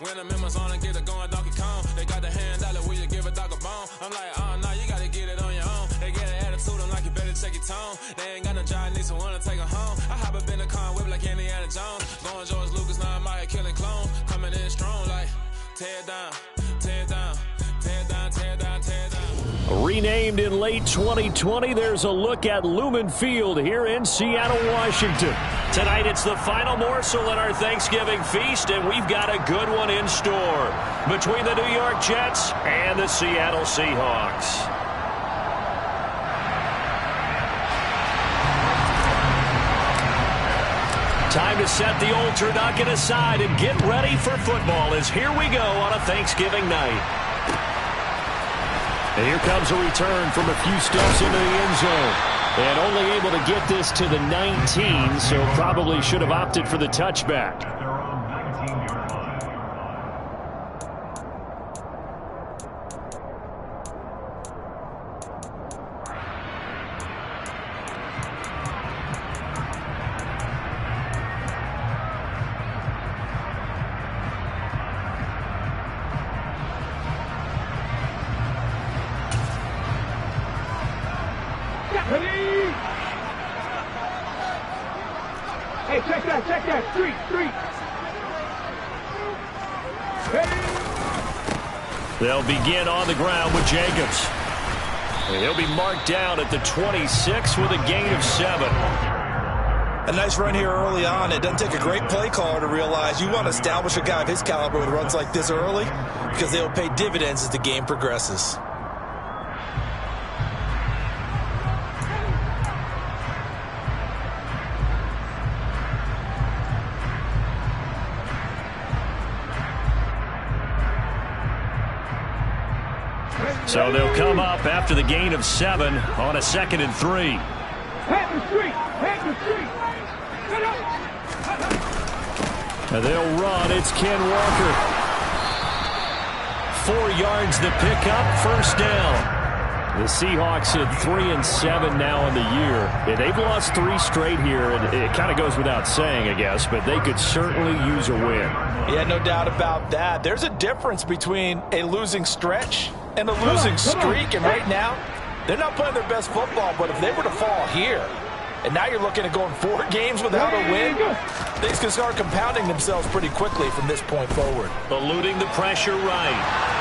Venom in my zone and get it going Donkey Kong. They got the hand dollar, will you give a dog a bone? I'm like, oh, no, you gotta get it on your own. They get an attitude, I'm like, you better check your tone. They ain't got no job, need someone to take her home. I hop up in the car and whip like Indiana Jones. Going George Lucas, now I'm out here killing clones. Coming in strong like, tear down, tear down, tear down, tear down, tear down. Renamed in late 2020, there's a look at Lumen Field here in Seattle, Washington. Tonight, it's the final morsel in our Thanksgiving feast, and we've got a good one in store between the New York Jets and the Seattle Seahawks. Time to set the old turducken aside and get ready for football as here we go on a Thanksgiving night. And here comes a return from a few steps into the end zone. And only able to get this to the 19, so probably should have opted for the touchback. Hey, check that, street. They'll begin on the ground with Jacobs. And he'll be marked down at the 26 with a gain of 7. A nice run here early on. It doesn't take a great play caller to realize you want to establish a guy of his caliber with runs like this early because they'll pay dividends as the game progresses. So they'll come up after the gain of 7 on a 2nd and 3. And they'll run. It's Ken Walker. 4 yards the pickup, first down. The Seahawks at 3-7 now in the year. And they've lost 3 straight here, and it kind of goes without saying, I guess, but they could certainly use a win. Yeah, no doubt about that. There's a difference between a losing stretch and a losing streak, and right now, they're not playing their best football, but if they were to fall here, and now you're looking at going 4 games without a win, things can start compounding themselves pretty quickly from this point forward. Eluding the pressure right.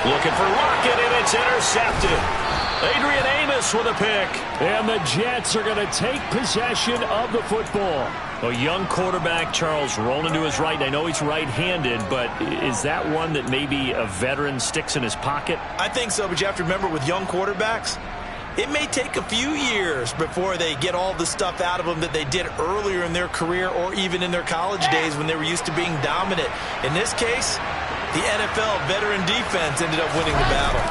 Looking for Lockett, and it's intercepted. Adrian Amos with a pick. And the Jets are going to take possession of the football. A young quarterback, Charles, rolling to his right. I know he's right-handed, but is that one that maybe a veteran sticks in his pocket? I think so, but you have to remember with young quarterbacks, it may take a few years before they get all the stuff out of them that they did earlier in their career or even in their college days when they were used to being dominant. In this case, the NFL veteran defense ended up winning the battle.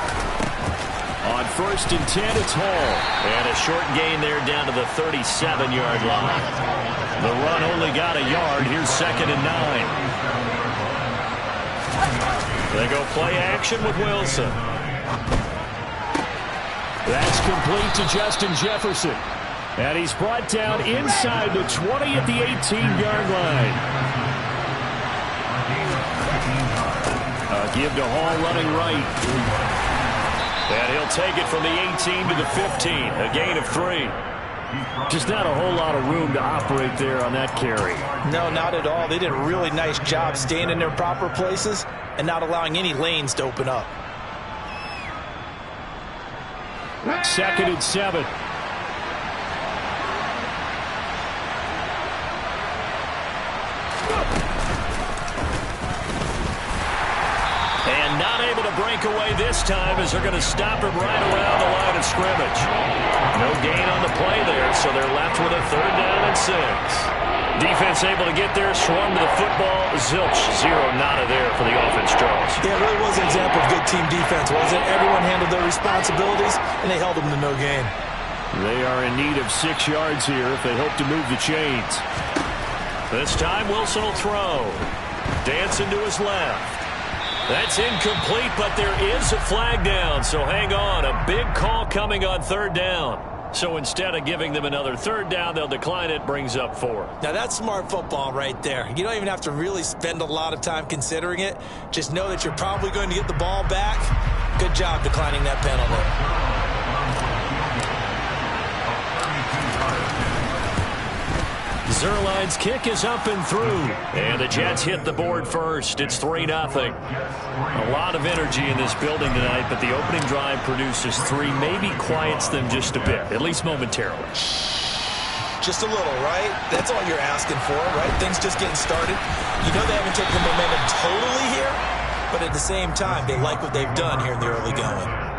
On 1st and 10, it's Hall. And a short gain there down to the 37-yard line. The run only got a yard. Here's 2nd and 9. They go play action with Wilson. That's complete to Justin Jefferson. And he's brought down inside the 20 at the 18-yard line. Give to Hall running right. And he'll take it from the 18 to the 15. A gain of 3. Just not a whole lot of room to operate there on that carry. No, not at all. They did a really nice job staying in their proper places and not allowing any lanes to open up. 2nd and 7. And not able to break away this time as they're going to stop him right around the line of scrimmage. No gain on the play there, so they're left with a 3rd down and 6. Defense able to get there, swung to the football. Zilch, 0 nada there for the offense, Charles. Yeah, it really was an example of good team defense, wasn't it? Everyone handled their responsibilities, and they held them to no gain. They are in need of 6 yards here if they hope to move the chains. This time, Wilson will throw. Dancing to his left. That's incomplete, but there is a flag down, so hang on. A big call coming on 3rd down. So instead of giving them another third down, they'll decline it, brings up 4. Now, that's smart football right there. You don't even have to really spend a lot of time considering it. Just know that you're probably going to get the ball back. Good job declining that penalty. Zerline's kick is up and through. And the Jets hit the board first. It's 3-0. A lot of energy in this building tonight, but the opening drive produces 3, maybe quiets them just a bit, at least momentarily. Just a little, right? That's all you're asking for, right? Things just getting started. You know they haven't taken the momentum totally here, but at the same time, they like what they've done here in the early going.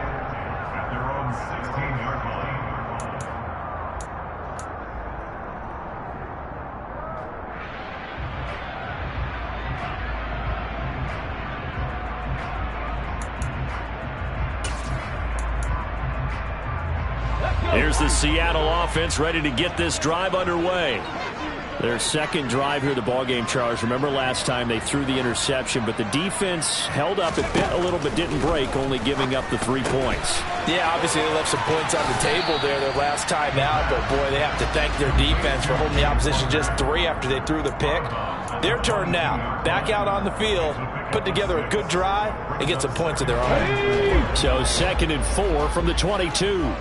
Here's the Seattle offense ready to get this drive underway. Their second drive here of the ballgame, Charles. Remember last time they threw the interception, but the defense held up. It bit a little but didn't break, only giving up the 3 points. Yeah, obviously they left some points on the table there their last time out, but boy, they have to thank their defense for holding the opposition just 3 after they threw the pick. Their turn now. Back out on the field, put together a good drive, and get some points of their own. So 2nd and 4 from the 22.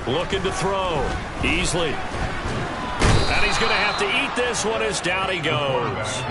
Looking to throw. Easily. And he's going to have to eat this one as down he goes.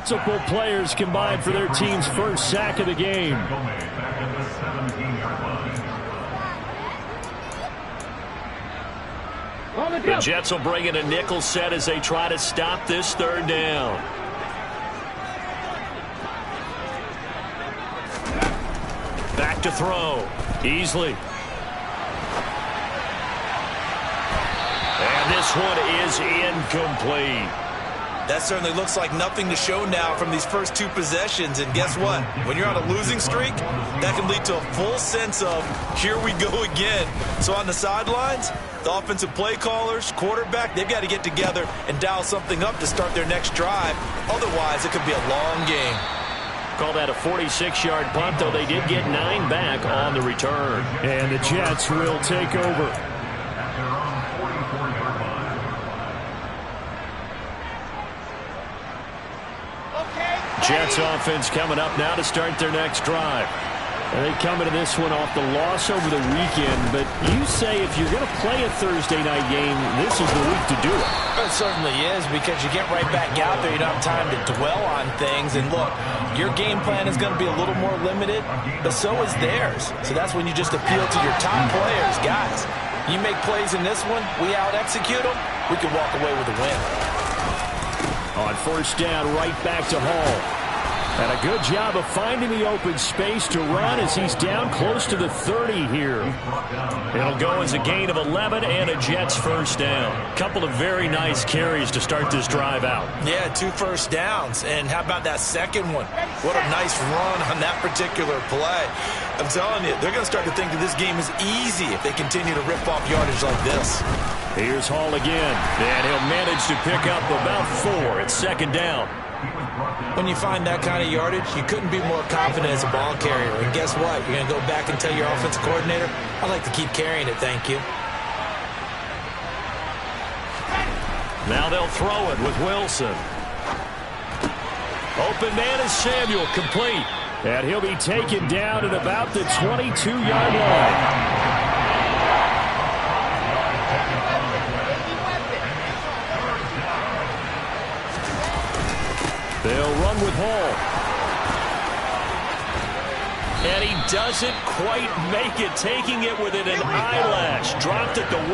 Multiple players combined for their team's first sack of the game. The Jets will bring in a nickel set as they try to stop this third down. Back to throw. Easily. And this one is incomplete. That certainly looks like nothing to show now from these first two possessions. And guess what? When you're on a losing streak, that can lead to a full sense of, here we go again. So on the sidelines, the offensive play callers, quarterback, they've got to get together and dial something up to start their next drive. Otherwise, it could be a long game. Call that a 46-yard punt, though they did get 9 back on the return. And the Jets will take over. Jets offense coming up now to start their next drive. And they come into this one off the loss over the weekend, but you say if you're going to play a Thursday night game, this is the week to do it. It certainly is, because you get right back out there. You don't have time to dwell on things. And look, your game plan is going to be a little more limited, but so is theirs. So that's when you just appeal to your top players. Guys, you make plays in this one, we out-execute them, we can walk away with a win. On first down, right back to Hall. And a good job of finding the open space to run as he's down close to the 30 here. It'll go as a gain of 11 and a Jets first down. Couple of very nice carries to start this drive out. Yeah, 2 first downs. And how about that second one? What a nice run on that particular play. I'm telling you, they're going to start to think that this game is easy if they continue to rip off yardage like this. Here's Hall again, and he'll manage to pick up about 4 at second down. When you find that kind of yardage, you couldn't be more confident as a ball carrier. And guess what? You're going to go back and tell your offensive coordinator, I'd like to keep carrying it, thank you. Now they'll throw it with Wilson. Open man is Samuel, complete. And he'll be taken down at about the 22-yard line. They'll run with Hall. And he doesn't quite make it, taking it within an eyelash. Dropped at the 1.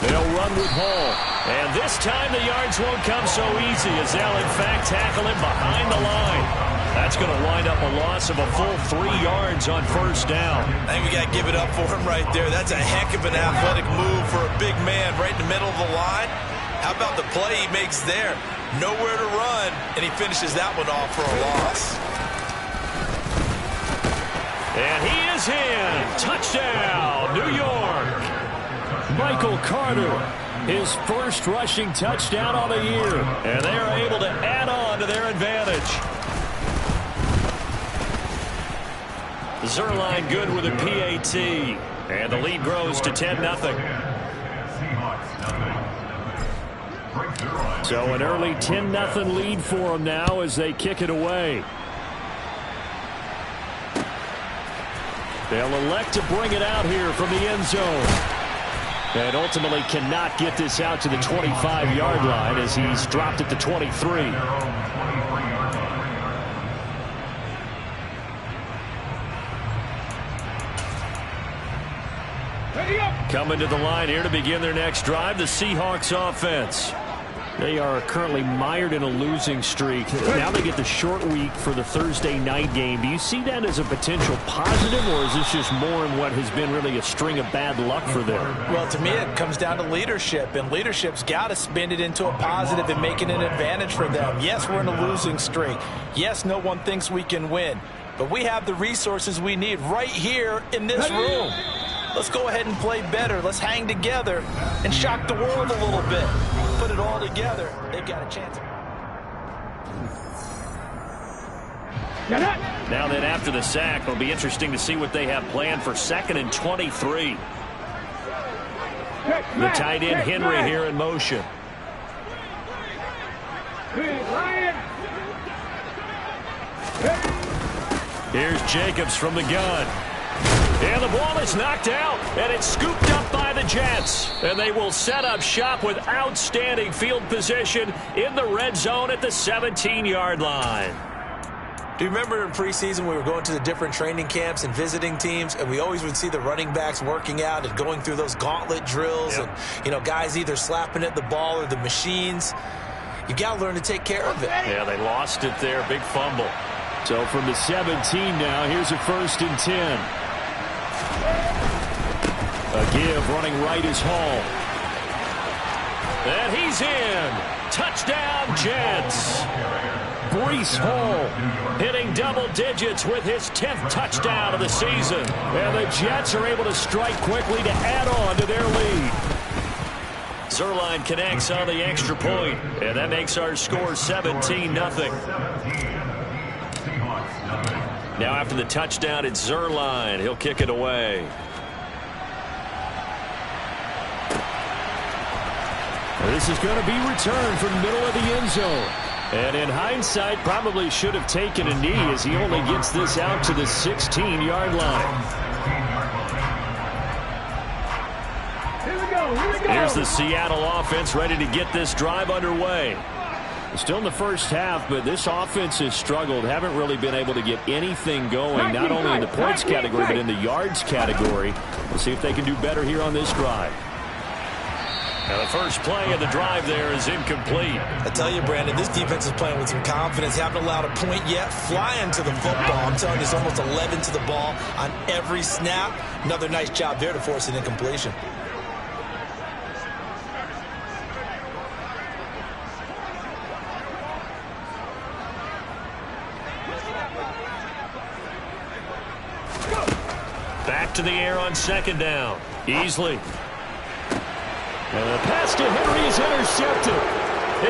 They'll run with Hall. And this time the yards won't come so easy as they'll in fact tackle him behind the line. That's going to wind up a loss of a full 3 yards on first down. I think we got to give it up for him right there. That's a heck of an athletic move for a big man right in the middle of the line. How about the play he makes there? Nowhere to run, and he finishes that one off for a loss. And he is in. Touchdown, New York. Michael Carter, his first rushing touchdown on the year. And they are able to add on to their advantage. Zerline good with a PAT. And the lead grows to 10-0. So an early 10-0 lead for them now as they kick it away. They'll elect to bring it out here from the end zone. And ultimately cannot get this out to the 25-yard line as he's dropped at the 23. Coming to the line here to begin their next drive, the Seahawks offense. They are currently mired in a losing streak. Now they get the short week for the Thursday night game. Do you see that as a potential positive, or is this just more in what has been really a string of bad luck for them? Well, to me, it comes down to leadership, and leadership's got to spin it into a positive and make it an advantage for them. Yes, we're in a losing streak. Yes, no one thinks we can win, but we have the resources we need right here in this room. Let's go ahead and play better. Let's hang together and shock the world a little bit. Put it all together. They've got a chance. Now then, after the sack, it'll be interesting to see what they have planned for 2nd and 23. The tight end, Henry, here in motion. Here's Jacobs from the gun. And the ball is knocked out, and it's scooped up by the Jets. And they will set up shop with outstanding field position in the red zone at the 17-yard line. Do you remember in preseason we were going to the different training camps and visiting teams, and we always would see the running backs working out and going through those gauntlet drills, and, you know, guys either slapping at the ball or the machines. You got to learn to take care of it. Yeah, they lost it there. Big fumble. So from the 17 now, here's a 1st and 10. A give running right is Hall. And he's in. Touchdown, Jets. Breece Hall hitting double digits with his 10th touchdown of the season. And the Jets are able to strike quickly to add on to their lead. Zerline connects on the extra point, and that makes our score 17-0. Now after the touchdown, it's Zerline. He'll kick it away. This is going to be returned from the middle of the end zone. And in hindsight, probably should have taken a knee as he only gets this out to the 16-yard line. Here's the Seattle offense ready to get this drive underway. Still in the first half, but this offense has struggled. Haven't really been able to get anything going, not only in the points category, but in the yards category. We'll see if they can do better here on this drive. Now the first play of the drive there is incomplete. I tell you, Brandon, this defense is playing with some confidence. Haven't allowed a point yet. Flying to the football. I'm telling you, it's almost 11 to the ball on every snap. Another nice job there to force an incompletion. Back to the air on 2nd down. Easley. And the pass to Henry is intercepted.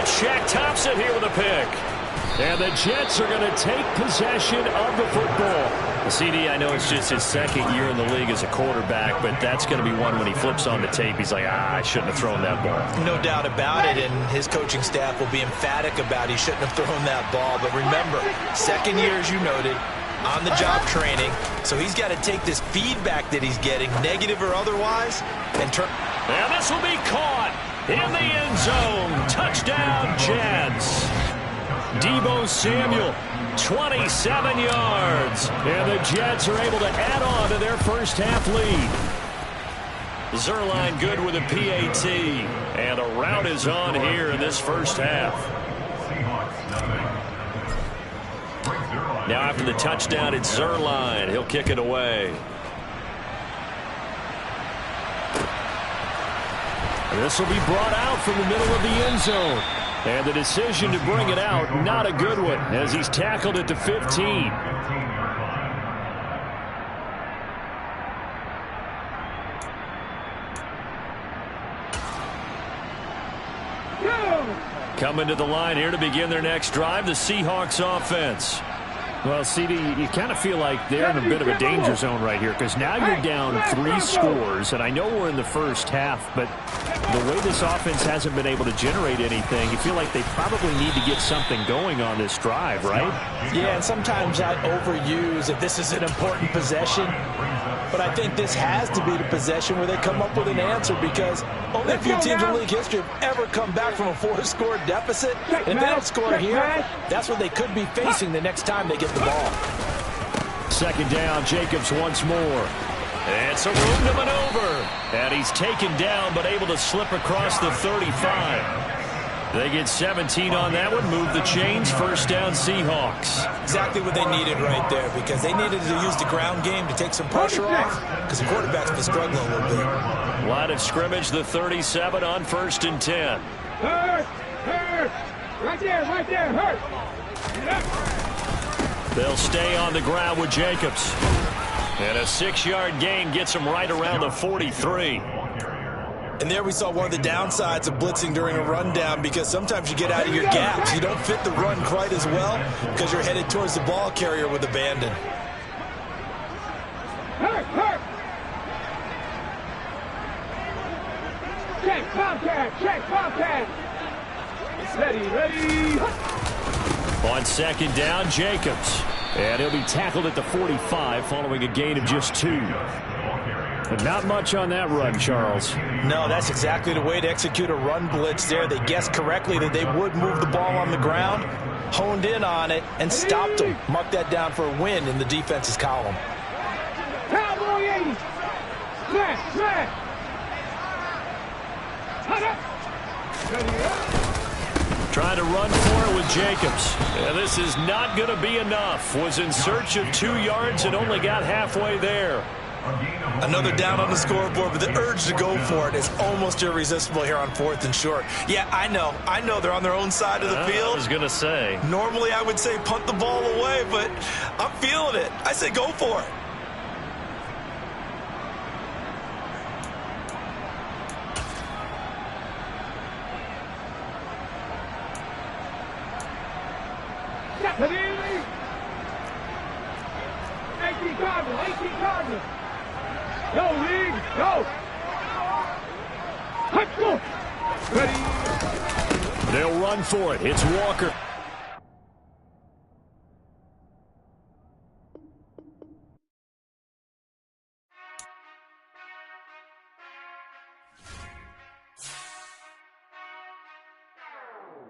It's Shaq Thompson here with a pick. And the Jets are going to take possession of the football. CD, I know it's just his 2nd year in the league as a quarterback, but that's going to be one when he flips on the tape. He's like, I shouldn't have thrown that ball. No doubt about it, and his coaching staff will be emphatic about he shouldn't have thrown that ball. But remember, 2nd year, as you noted, on-the-job training, so he's got to take this feedback that he's getting, negative or otherwise, and turn. And this will be caught in the end zone. Touchdown, Jets. Deebo Samuel, 27 yards. And the Jets are able to add on to their first half lead. Zerline good with a PAT. And a rout is on here in this first half. Now after the touchdown, it's Zerline. He'll kick it away. This will be brought out from the middle of the end zone. And the decision to bring it out, not a good one, as he's tackled at the 15. Coming to the line here to begin their next drive, the Seahawks offense. Well, CD, you kind of feel like they're in a bit of a danger zone right here because now you're down 3 scores, and I know we're in the first half, but the way this offense hasn't been able to generate anything, you feel like they probably need to get something going on this drive, right? Yeah, and sometimes I overuse if this is an important possession, but I think this has to be the possession where they come up with an answer because only a few teams in league history have ever come back from a 4-score deficit. And if they don't score here, that's what they could be facing the next time they get the ball. 2nd down, Jacobs once more. It's a room to maneuver. And he's taken down but able to slip across the 35. They get 17 on that one, move the chains, 1st down Seahawks. Exactly what they needed right there because they needed to use the ground game to take some pressure off because the quarterback's been struggling a little bit. Line of scrimmage, the 37 on 1st and 10. Hurt! Right there, hurt! They'll stay on the ground with Jacobs. And a 6-yard gain gets him right around the 43. And there we saw one of the downsides of blitzing during a rundown because sometimes you get out of your gaps. You don't fit the run quite as well because you're headed towards the ball carrier with abandon. Hurt! Check Bobcat! Ready! On 2nd down, Jacobs. And he'll be tackled at the 45 following a gain of just 2. But not much on that run, Charles. No, that's exactly the way to execute a run blitz there. They guessed correctly that they would move the ball on the ground, honed in on it, and stopped them. Mark that down for a win in the defense's column. Cowboy 80! Smash! Trying to run for it with Jacobs. Yeah, this is not going to be enough. Was in search of 2 yards and only got halfway there. Another down on the scoreboard, but the urge to go for it is almost irresistible here on 4th and short. Yeah, I know they're on their own side of the field. I was going to say. Normally I would say punt the ball away, but I'm feeling it. I say go for it. Step it in. 18 Cardinals. Go, League, go! Let's go! Ready? They'll run for it. It's Walker.